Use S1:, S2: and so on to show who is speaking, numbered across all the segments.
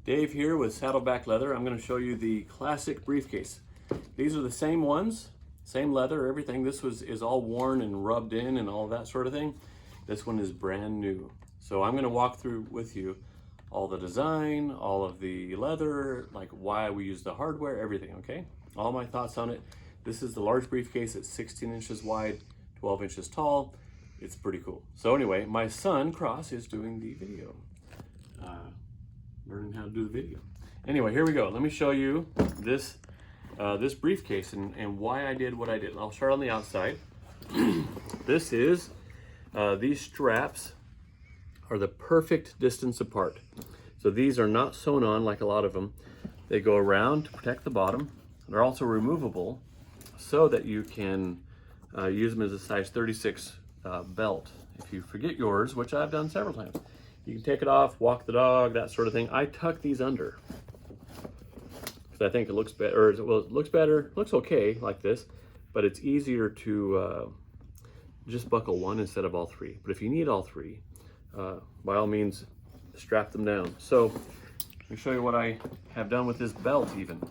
S1: Dave here with Saddleback Leather. I'm going to show you the Classic Briefcase. These are the same ones, same leather, everything. This is all worn and rubbed in and all that sort of thing. This one is brand new. So I'm going to walk through with you all the design, all of the leather, like why we use the hardware, everything, okay? All my thoughts on it. This is the large briefcase. It's 16 inches wide, 12 inches tall. It's pretty cool. So anyway, my son, Cross, is doing the video. Learning how to do the video. Anyway, here we go. Let me show you this this briefcase and why I did what I did. I'll start on the outside. This is, these straps are the perfect distance apart. So these are not sewn on like a lot of them. They go around to protect the bottom. They're also removable so that you can use them as a size 36 belt. If you forget yours, which I've done several times, you can take it off, walk the dog, that sort of thing. I tuck these under because I think it looks better, well, it looks better, looks okay like this, but it's easier to just buckle one instead of all three. But if you need all three, by all means, strap them down. So let me show you what I have done with this belt even.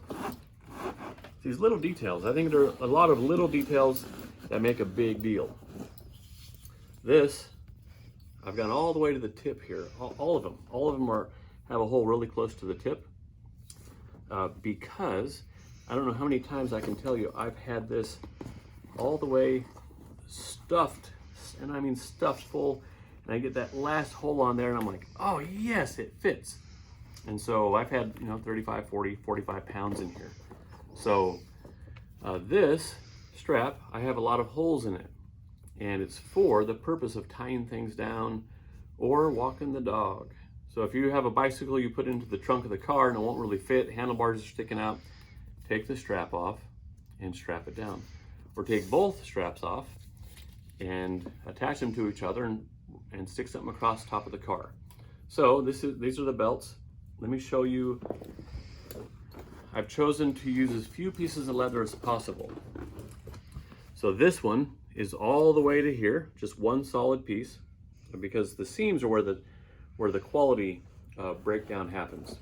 S1: These little details, I think there are a lot of little details that make a big deal. This, I've gone all the way to the tip here, all of them. All of them have a hole really close to the tip because I don't know how many times I can tell you I've had this all the way stuffed, and I mean stuffed full, and I get that last hole on there and I'm like, oh yes, it fits. And so I've had, 35, 40, 45 pounds in here. So this strap, I have a lot of holes in it. And it's for the purpose of tying things down or walking the dog. So if you have a bicycle you put into the trunk of the car and it won't really fit, handlebars are sticking out, take the strap off and strap it down. Or take both straps off and attach them to each other and stick something across the top of the car. So these are the belts. Let me show you. I've chosen to use as few pieces of leather as possible. So this one is all the way to here, just one solid piece, because the seams are where the quality breakdown happens.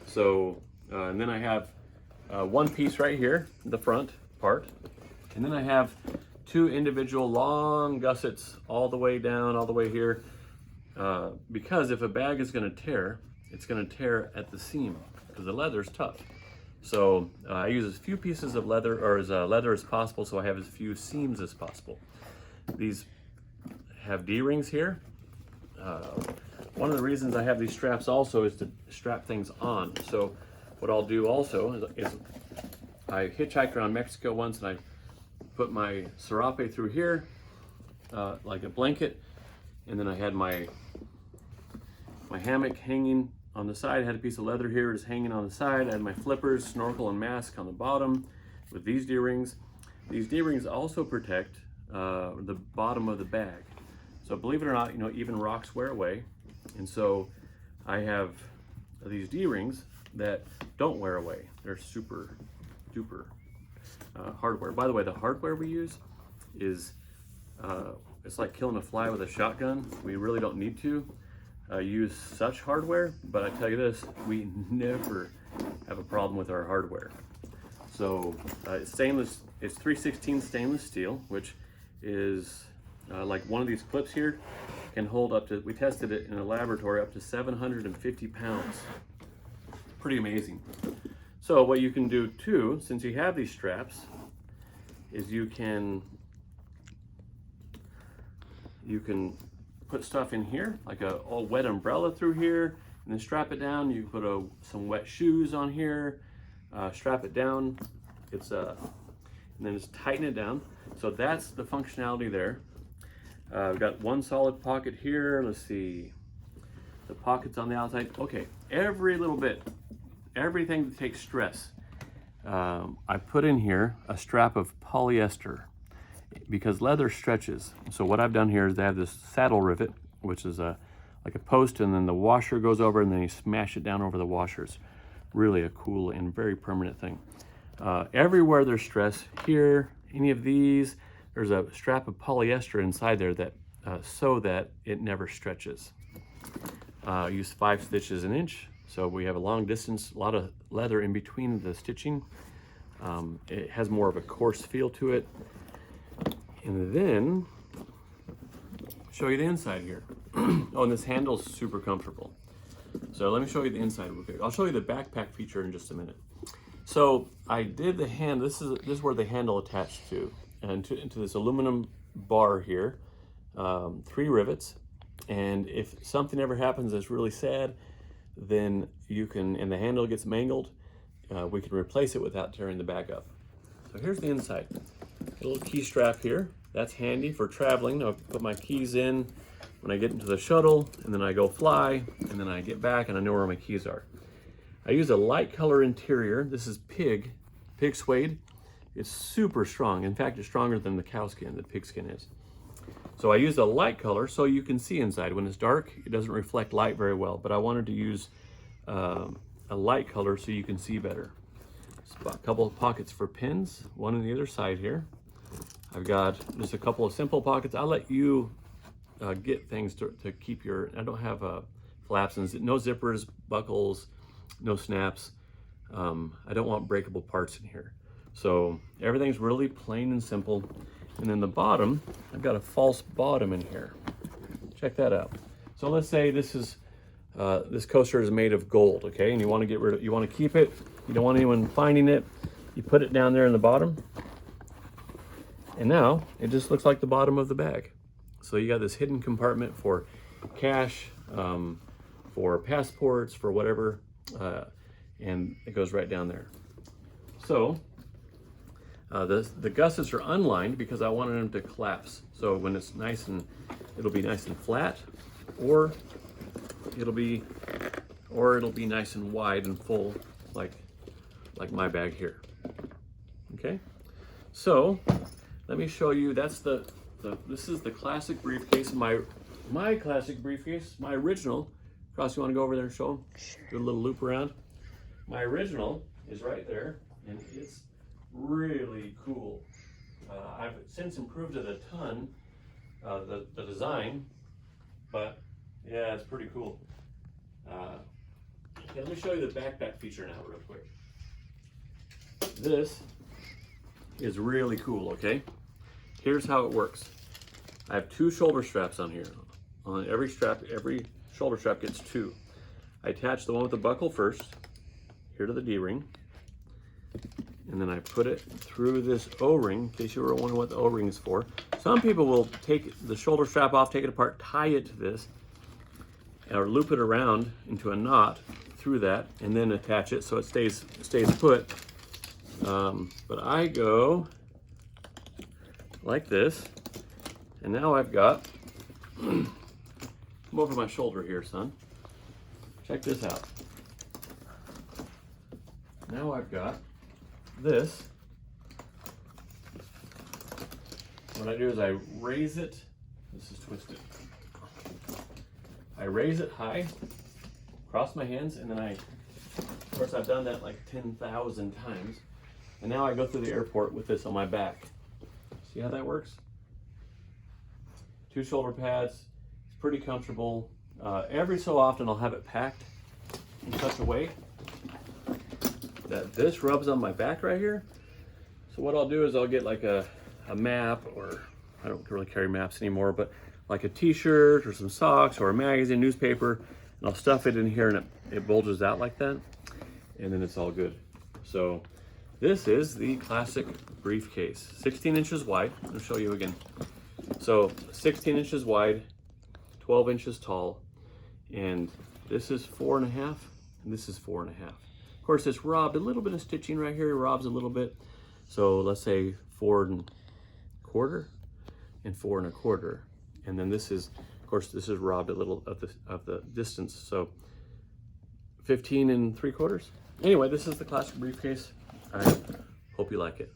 S1: So, and then I have one piece right here, the front part, and then I have two individual long gussets all the way down, all the way here, because if a bag is going to tear, it's going to tear at the seam because the leather is tough. So I use as few pieces of leather or as leather as possible, so I have as few seams as possible. These have D-rings here. One of the reasons I have these straps also is to strap things on. So what I'll do also is I hitchhiked around Mexico once and I put my serape through here like a blanket, and then I had my hammock hanging on the side. I had a piece of leather here just hanging on the side. I had my flippers, snorkel, and mask on the bottom with these D-rings. These D-rings also protect the bottom of the bag. So believe it or not, even rocks wear away. And so I have these D-rings that don't wear away. They're super duper hardware. By the way, the hardware we use is, it's like killing a fly with a shotgun. We really don't need to use such hardware, but I tell you this, we never have a problem with our hardware. So it's stainless, it's 316 stainless steel, which is like one of these clips here can hold up to, we tested it in a laboratory, up to 750 pounds. Pretty amazing. So what you can do too, since you have these straps, is you can put stuff in here, like a wet umbrella through here, and then strap it down. You can put some wet shoes on here, strap it down. And then just tighten it down. So that's the functionality there. We've got one solid pocket here. Let's see, the pockets on the outside. Okay, every little bit, everything that takes stress. I put in here a strap of polyester, because leather stretches. So what I've done here is I have this saddle rivet, which is like a post, and then the washer goes over, and then you smash it down over the washers. Really a cool and very permanent thing. Everywhere there's stress, here, any of these, there's a strap of polyester inside there that so that it never stretches. Use 5 stitches an inch, So we have a long distance, a lot of leather in between the stitching. It has more of a coarse feel to it. And then, show you the inside here. Oh, and this handle's super comfortable. So let me show you the inside real quick. I'll show you the backpack feature in just a minute. So I did the hand, this is where the handle attached to, and into this aluminum bar here, 3 rivets. And if something ever happens that's really sad, then you can, and the handle gets mangled, we can replace it without tearing the back up. So here's the inside. A little key strap here. That's handy for traveling. I'll put my keys in when I get into the shuttle, and then I go fly, and then I get back and I know where my keys are. I use a light color interior. This is pig suede. It's super strong. In fact, it's stronger than the cow skin, the pig skin is. So I used a light color so you can see inside. When it's dark, it doesn't reflect light very well, but I wanted to use a light color so you can see better. A couple of pockets for pins, one on the other side here. I've got just a couple of simple pockets. I'll let you get things to keep your, I don't have flaps, and no zippers, buckles, no snaps. I don't want breakable parts in here. So everything's really plain and simple. And then the bottom, I've got a false bottom in here. Check that out. So let's say this is this coaster is made of gold, okay? And you want to get rid of, you want to keep it. You don't want anyone finding it. You put it down there in the bottom. And now it just looks like the bottom of the bag. So you got this hidden compartment for cash, for passports, for whatever, and it goes right down there. So the gussets are unlined because I wanted them to collapse. So when it's nice and, it'll be nice and flat, or it'll be nice and wide and full, like my bag here. Okay, so let me show you. That's this is the Classic Briefcase. My Classic Briefcase, my original. Cross, you want to go over there and show them? Sure. Do a little loop around. My original is right there, and it's really cool. I've since improved it a ton, the design, but yeah, it's pretty cool. Okay, let me show you the backpack feature now real quick. This is really cool, okay? Here's how it works. I have 2 shoulder straps on here. On every strap, every shoulder strap gets 2. I attach the one with the buckle first, here to the D-ring, and then I put it through this O-ring, in case you were wondering what the O-ring is for. Some people will take the shoulder strap off, take it apart, tie it to this, or loop it around into a knot through that, and then attach it so it stays put. But I go like this, and now I've got, come over my shoulder here, son. Check this out. Now I've got this. What I do is I raise it. This is twisted. I raise it high, cross my hands, and then of course I've done that like 10,000 times. And now I go through the airport with this on my back. See how that works? 2 shoulder pads. It's pretty comfortable. Every so often I'll have it packed in such a way that this rubs on my back right here. So what I'll do is I'll get like a map, or I don't really carry maps anymore, but like a t-shirt or some socks or a magazine, newspaper, and I'll stuff it in here, and it bulges out like that, and then it's all good. So this is the Classic Briefcase, 16 inches wide. I'll show you again. So 16 inches wide, 12 inches tall, and this is 4.5, and this is 4.5. Of course, it's robbed a little bit of stitching right here, robs a little bit. So let's say 4.25 and 4.25. And then this is, of course, this is robbed a little of the distance. So 15 3/4. Anyway, this is the Classic Briefcase. I hope you like it.